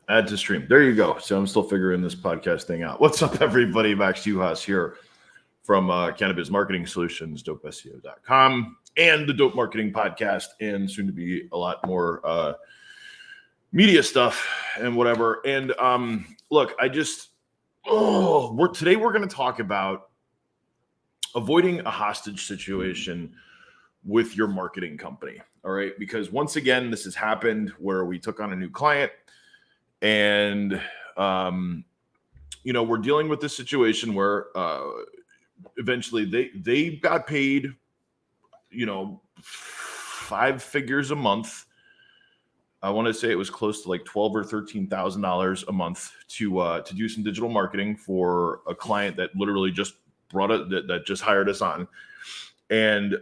Add to stream. There you go. So I'm still figuring this podcast thing out. What's up, everybody? Max Uhas here from Cannabis Marketing Solutions, dopeseo.com, and the Dope Marketing Podcast, and soon to be a lot more media stuff and whatever. And look, today we're going to talk about avoiding a hostage situation with your marketing company. All right, because once again, this has happened where we took on a new client. And, we're dealing with this situation where eventually they got paid, 5 figures a month. I want to say it was close to like $12,000 or $13,000 a month to do some digital marketing for a client that literally just brought it, that just hired us on, and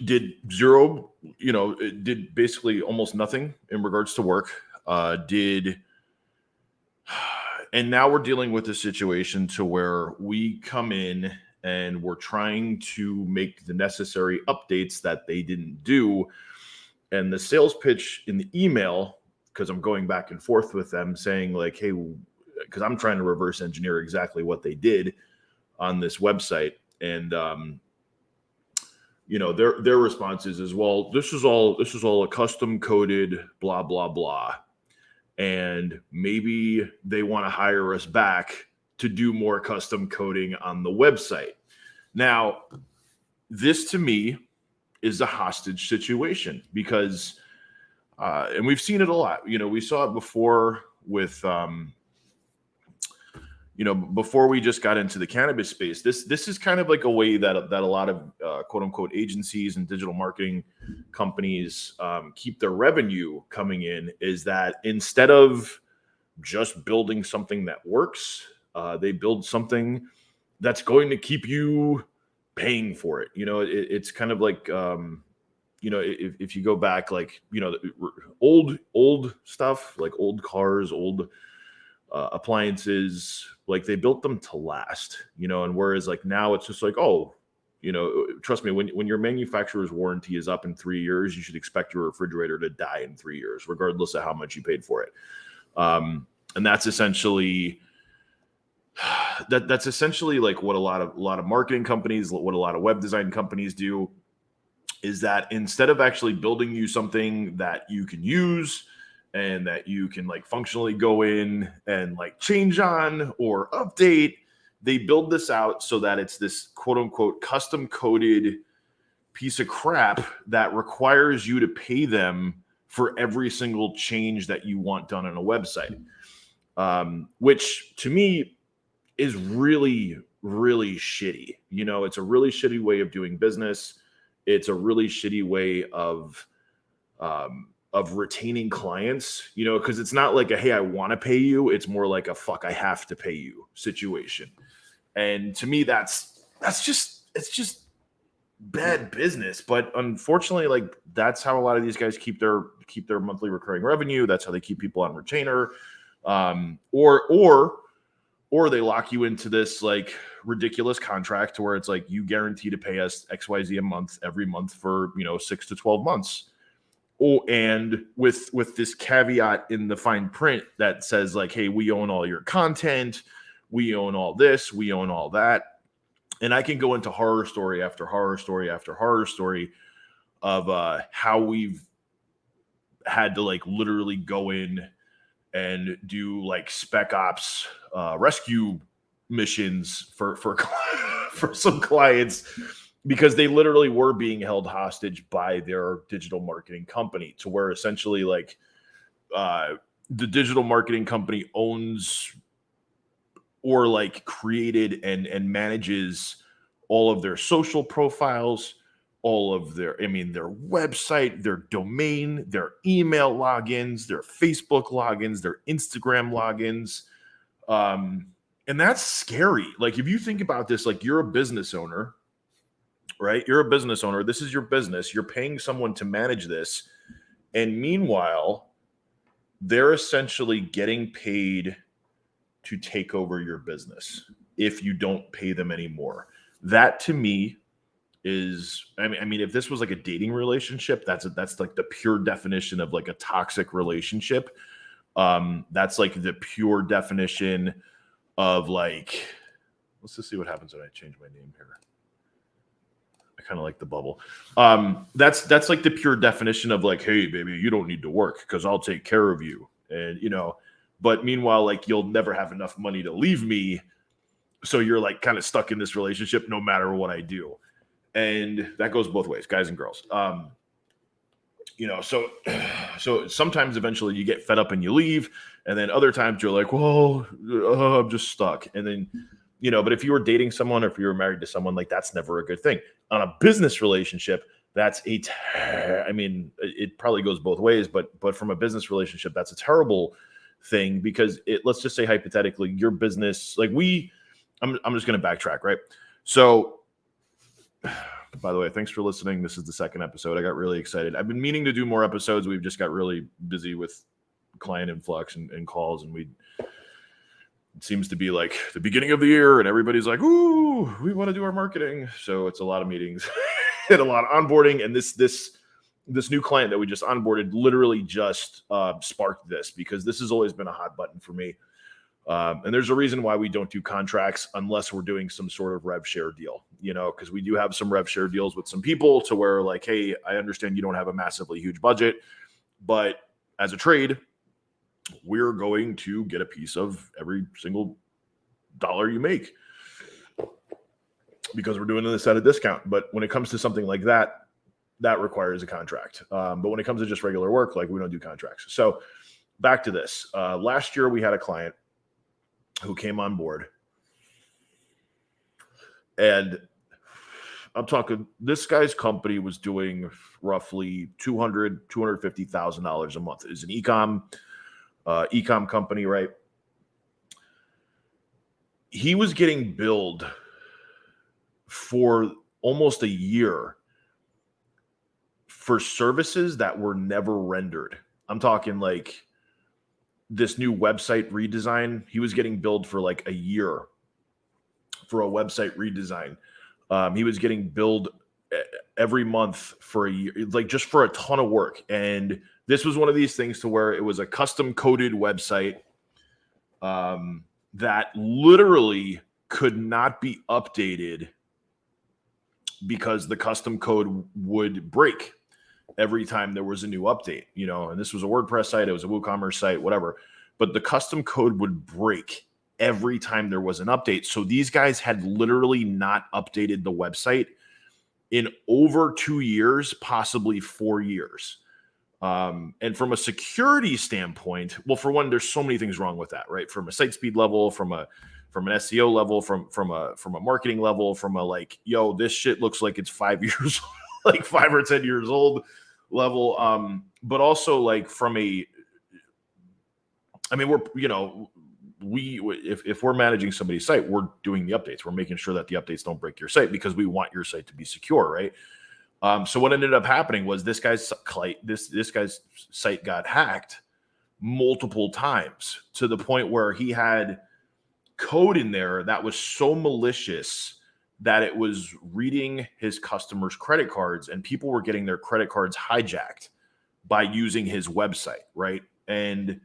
did zero, did basically almost nothing in regards to work. And now we're dealing with a situation to where we come in and we're trying to make the necessary updates that they didn't do. And the sales pitch in the email, because I'm going back and forth with them saying like, hey, because I'm trying to reverse engineer exactly what they did on this website. And, their responses is, well, this is all a custom coded blah, blah, blah. And maybe they want to hire us back to do more custom coding on the website. Now, this to me is a hostage situation because, and we've seen it a lot. We saw it before with, before we just got into the cannabis space. This is kind of like a way that a lot of quote unquote agencies and digital marketing companies keep their revenue coming in, is that instead of just building something that works, they build something that's going to keep you paying for it. It's kind of like, if you go back, like, old stuff, like old cars, old appliances, like they built them to last, and whereas like now it's just like, oh, trust me, when your manufacturer's warranty is up in 3 years, you should expect your refrigerator to die in 3 years, regardless of how much you paid for it. And that's essentially that's essentially like what a lot of marketing companies, what a lot of web design companies do, is that instead of actually building you something that you can use and that you can like functionally go in and like change on or update, they build this out so that it's this quote unquote custom coded piece of crap that requires you to pay them for every single change that you want done on a website. Which to me is really, really shitty. It's a really shitty way of doing business. It's a really shitty way of retaining clients, because it's not like a, hey, I want to pay you. It's more like a, fuck, I have to pay you situation. And to me, it's just bad business. But unfortunately, like that's how a lot of these guys keep their monthly recurring revenue. That's how they keep people on retainer. Or they lock you into this like ridiculous contract to where it's like, you guarantee to pay us XYZ a month every month for 6 to 12 months. Oh, and with this caveat in the fine print that says like, hey, we own all your content, we own all this, we own all that. And I can go into horror story after horror story after horror story of how we've had to like literally go in and do like spec ops rescue missions for for some clients, because they literally were being held hostage by their digital marketing company, to where essentially like the digital marketing company owns or like created and manages all of their social profiles, all of their website, their domain, their email logins, their Facebook logins, their Instagram logins. And that's scary. Like if you think about this, like you're a business owner, right? You're a business owner. This is your business. You're paying someone to manage this. And meanwhile, they're essentially getting paid to take over your business if you don't pay them anymore. That to me is, I mean, if this was like a dating relationship, that's like the pure definition of like a toxic relationship, That's like the pure definition of like, let's just see what happens when I change my name here. I kind of like the bubble. That's like the pure definition of like, hey, baby, you don't need to work because I'll take care of you. And, but meanwhile, like you'll never have enough money to leave me. So you're like kind of stuck in this relationship no matter what I do. And that goes both ways, guys and girls. So sometimes eventually you get fed up and you leave. And then other times you're like, well, I'm just stuck. And then, but if you were dating someone or if you were married to someone, like that's never a good thing. On a business relationship, that's it probably goes both ways, but from a business relationship, that's a terrible thing because let's just say hypothetically, your business, like I'm just going to backtrack, right? So, by the way, thanks for listening. This is the second episode. I got really excited. I've been meaning to do more episodes. We've just got really busy with client influx and calls, and it seems to be like the beginning of the year, and everybody's like, "Ooh, we want to do our marketing." So it's a lot of meetings and a lot of onboarding. And this new client that we just onboarded literally just sparked this because this has always been a hot button for me. And there's a reason why we don't do contracts unless we're doing some sort of rev share deal, because we do have some rev share deals with some people to where like, hey, I understand you don't have a massively huge budget, but as a trade, we're going to get a piece of every single dollar you make because we're doing this at a discount. But when it comes to something like that, that requires a contract. But when it comes to just regular work, like we don't do contracts. So back to this. Last year we had a client who came on board, and I'm talking, this guy's company was doing roughly $250,000 a month. It's an ecom company, right? He was getting billed for almost a year for services that were never rendered. I'm talking like this new website redesign. He was getting billed for like a year for a website redesign. He was getting billed every month for a year, like just for a ton of work. And this was one of these things to where it was a custom coded website that literally could not be updated because the custom code would break every time there was a new update, and this was a WordPress site, it was a WooCommerce site, whatever, but the custom code would break every time there was an update. So these guys had literally not updated the website in over 2 years, possibly 4 years. And from a security standpoint, well, for one, there's so many things wrong with that, right? From a site speed level, from an SEO level, from a marketing level, from a like, yo, this shit looks like it's 5 years, like 5 or 10 years old level. But also like from if we're managing somebody's site, we're doing the updates. We're making sure that the updates don't break your site because we want your site to be secure, right? So what ended up happening was this guy's site got hacked multiple times to the point where he had code in there that was so malicious that it was reading his customers' credit cards, and people were getting their credit cards hijacked by using his website, right? And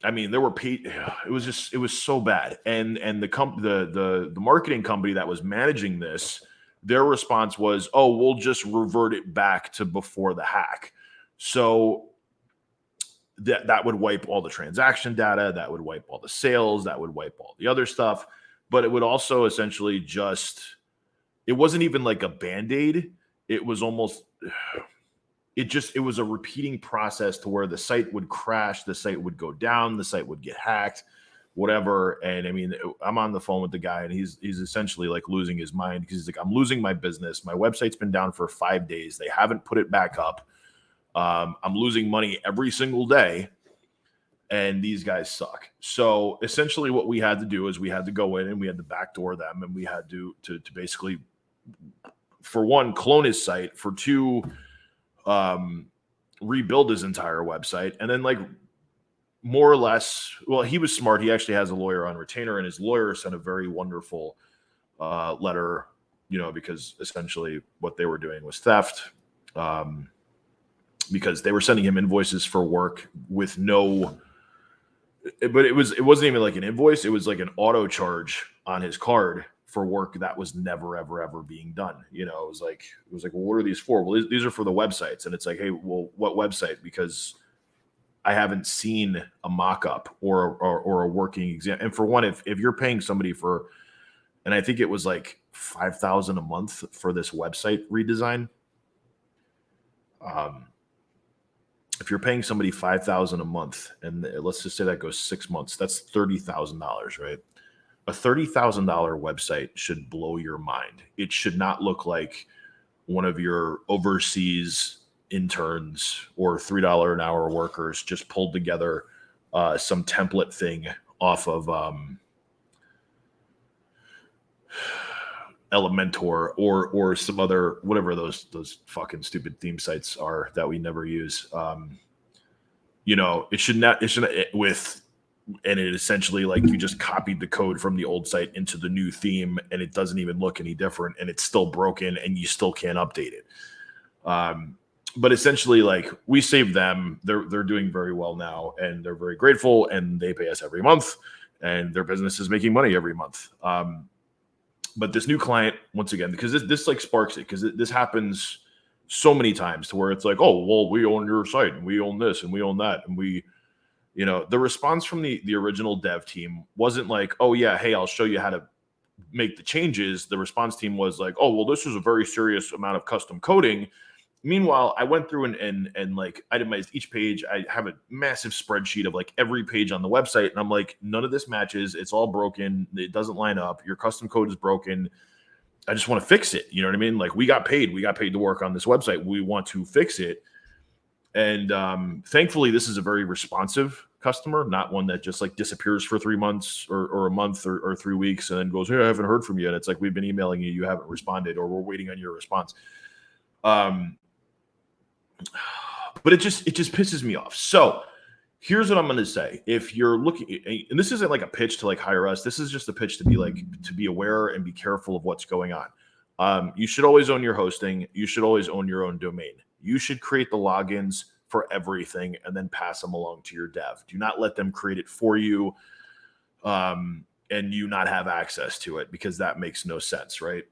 I mean, there were it was so bad. And the marketing company that was managing this, their response was, "Oh, we'll just revert it back to before the hack." So that would wipe all the transaction data, that would wipe all the sales, that would wipe all the other stuff, but it would also essentially it wasn't even like a Band-Aid. It was almost it was a repeating process to where the site would crash, the site would go down, the site would get hacked, whatever. And I mean, I'm on the phone with the guy, and he's essentially like losing his mind because he's like, I'm losing my business. My website's been down for 5 days. They haven't put it back up. I'm losing money every single day, and these guys suck. So essentially what we had to do is we had to go in and we had to backdoor them, and we had to basically, for one, clone his site, for two, rebuild his entire website, and then like more or less, well, he was smart. He actually has a lawyer on retainer, and his lawyer sent a very wonderful letter, because essentially what they were doing was theft. because they were sending him invoices for work with no, but it wasn't even like an invoice. It was like an auto charge on his card for work that was never, ever being done. It was like, well, what are these for? Well, these are for the websites. And it's like, hey, well, what website? Because I haven't seen a mock-up or a working exam. And for one, if you're paying somebody for, and I think it was like $5,000 a month for this website redesign. If you're paying somebody $5,000 a month, and let's just say that goes 6 months, that's $30,000, right? A $30,000 website should blow your mind. It should not look like one of your overseas interns or $3 an hour workers just pulled together some template thing off of Elementor or some other, whatever those fucking stupid theme sites are that we never use. It shouldn't and it essentially, like, you just copied the code from the old site into the new theme, and it doesn't even look any different, and it's still broken, and you still can't update it. But essentially, like, we saved them. They're doing very well now, and they're very grateful, and they pay us every month, and their business is making money every month. But this new client, once again, because this like sparks it, because this happens so many times to where it's like, oh, well, we own your site, and we own this, and we own that, and we. The response from the original dev team wasn't like, oh, yeah, hey, I'll show you how to make the changes. The response team was like, oh, well, this is a very serious amount of custom coding. Meanwhile, I went through and like itemized each page. I have a massive spreadsheet of like every page on the website. And I'm like, none of this matches. It's all broken. It doesn't line up. Your custom code is broken. I just want to fix it. You know what I mean? Like, we got paid. We got paid to work on this website. We want to fix it. And thankfully, this is a very responsive customer, not one that just like disappears for 3 months or a month or 3 weeks and then goes, hey, I haven't heard from you. And it's like, we've been emailing you, you haven't responded, or we're waiting on your response. But it just pisses me off. So here's what I'm going to say. If you're looking, and this isn't like a pitch to like hire us, this is just a pitch to be aware and be careful of what's going on. You should always own your hosting. You should always own your own domain. You should create the logins for everything and then pass them along to your dev. Do not let them create it for you and you not have access to it, because that makes no sense, right?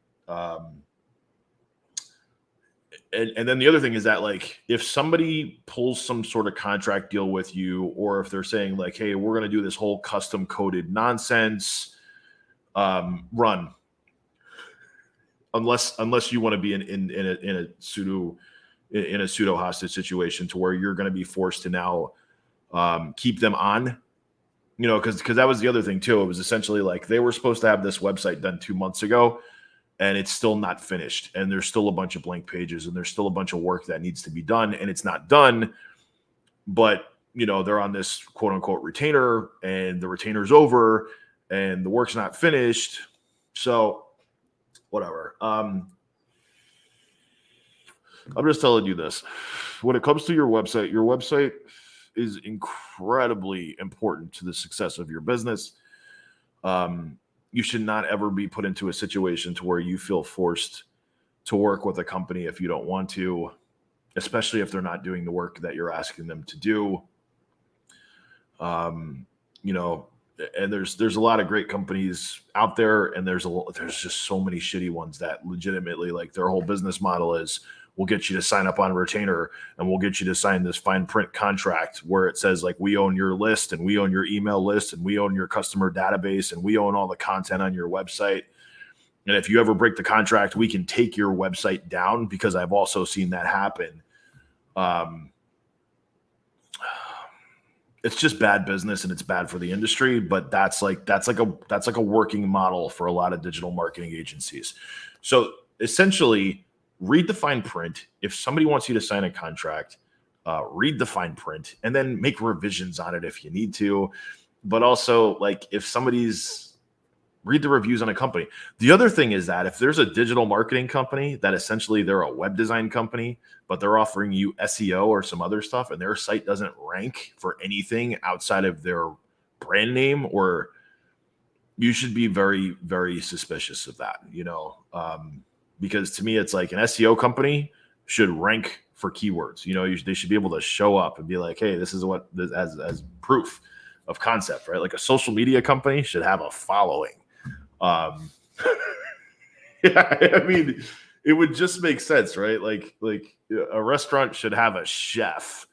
And then the other thing is that, like, if somebody pulls some sort of contract deal with you, or if they're saying like, hey, we're going to do this whole custom coded nonsense, run. Unless you want to be in a pseudo hostage situation to where you're going to be forced to now keep them on, because that was the other thing too. It was essentially like they were supposed to have this website done 2 months ago, and it's still not finished, and there's still a bunch of blank pages, and there's still a bunch of work that needs to be done, and it's not done. But they're on this quote unquote retainer, and the retainer's over, and the work's not finished. So whatever. I'm just telling you this. When it comes to your website is incredibly important to the success of your business. You should not ever be put into a situation to where you feel forced to work with a company if you don't want to, especially if they're not doing the work that you're asking them to do. And there's a lot of great companies out there, and there's just so many shitty ones that legitimately, like, their whole business model is, we'll get you to sign up on retainer, and we'll get you to sign this fine print contract where it says, like, we own your list, and we own your email list, and we own your customer database, and we own all the content on your website. And if you ever break the contract, we can take your website down, because I've also seen that happen. It's just bad business, and it's bad for the industry, but that's like a working model for a lot of digital marketing agencies. So essentially, read the fine print. If somebody wants you to sign a contract, read the fine print and then make revisions on it if you need to. But also, like, if read the reviews on a company. The other thing is that if there's a digital marketing company that essentially they're a web design company, but they're offering you SEO or some other stuff, and their site doesn't rank for anything outside of their brand name, or you should be very, very suspicious of that, because to me, it's like an SEO company should rank for keywords. They should be able to show up and be like, hey, this is what this as proof of concept, right? Like a social media company should have a following. Yeah, I mean, it would just make sense, right? Like a restaurant should have a chef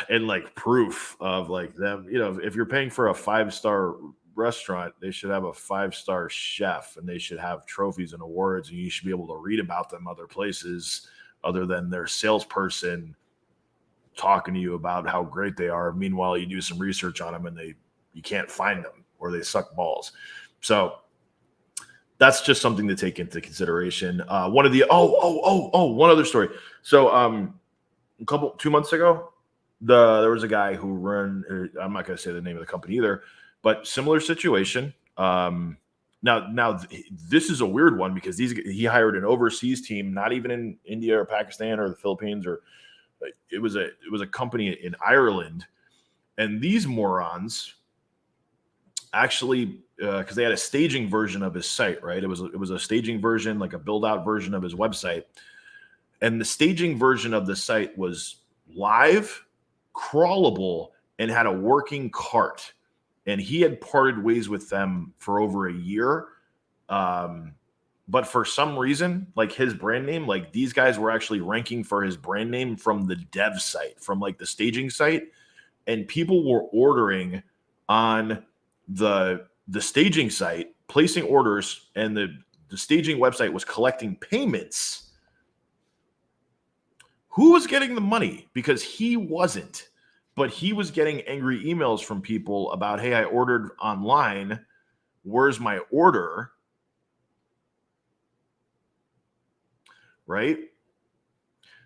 and like proof of like them. If you're paying for a 5-star restaurant, they should have a 5-star chef, and they should have trophies and awards, and you should be able to read about them other places other than their salesperson talking to you about how great they are. Meanwhile, you do some research on them and you can't find them, or they suck balls. So that's just something to take into consideration. One other story. So 2 months ago, there was a guy who I'm not going to say the name of the company either, but similar situation. Now this is a weird one because he hired an overseas team, not even in India or Pakistan or the Philippines, or it was a company in Ireland, and these morons actually, because they had a staging version of his site, right? It was a staging version, like a build out version of his website, and the staging version of the site was live, crawlable, and had a working cart. And he had parted ways with them for over a year. But for some reason, like his brand name, like these guys were actually ranking for his brand name from the dev site, from like the staging site. And people were ordering on the staging site, placing orders, and the staging website was collecting payments. Who was getting the money? Because he wasn't. But he was getting angry emails from people about, hey, I ordered online. Where's my order? Right?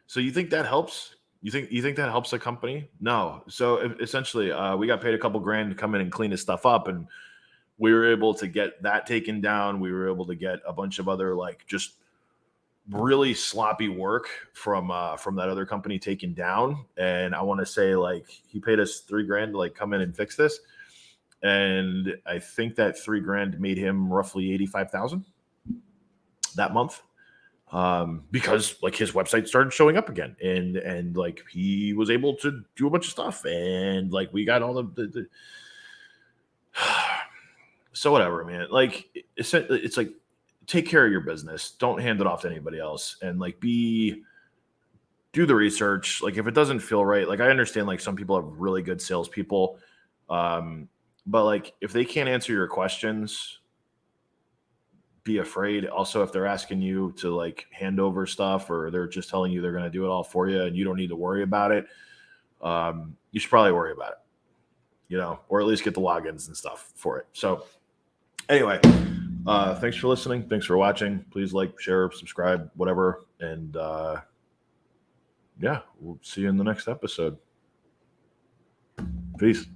So you think that helps? You think that helps a company? No. So essentially, we got paid a couple grand to come in and clean his stuff up, and we were able to get that taken down. We were able to get a bunch of other like just really sloppy work from that other company taken down. And I want to say like he paid us $3 grand to like come in and fix this. And I think that $3 grand made him roughly 85,000 that month. Because like his website started showing up again, and like he was able to do a bunch of stuff, and like we got all the so whatever, man. Like it's like, take care of your business. Don't hand it off to anybody else, and like do the research. Like if it doesn't feel right, like I understand like some people have really good salespeople, but like if they can't answer your questions, be afraid. Also, if they're asking you to like hand over stuff, or they're just telling you they're going to do it all for you and you don't need to worry about it, you should probably worry about it, or at least get the logins and stuff for it. So anyway, thanks for listening. Thanks for watching. Please like, share, subscribe, whatever. And yeah, we'll see you in the next episode. Peace.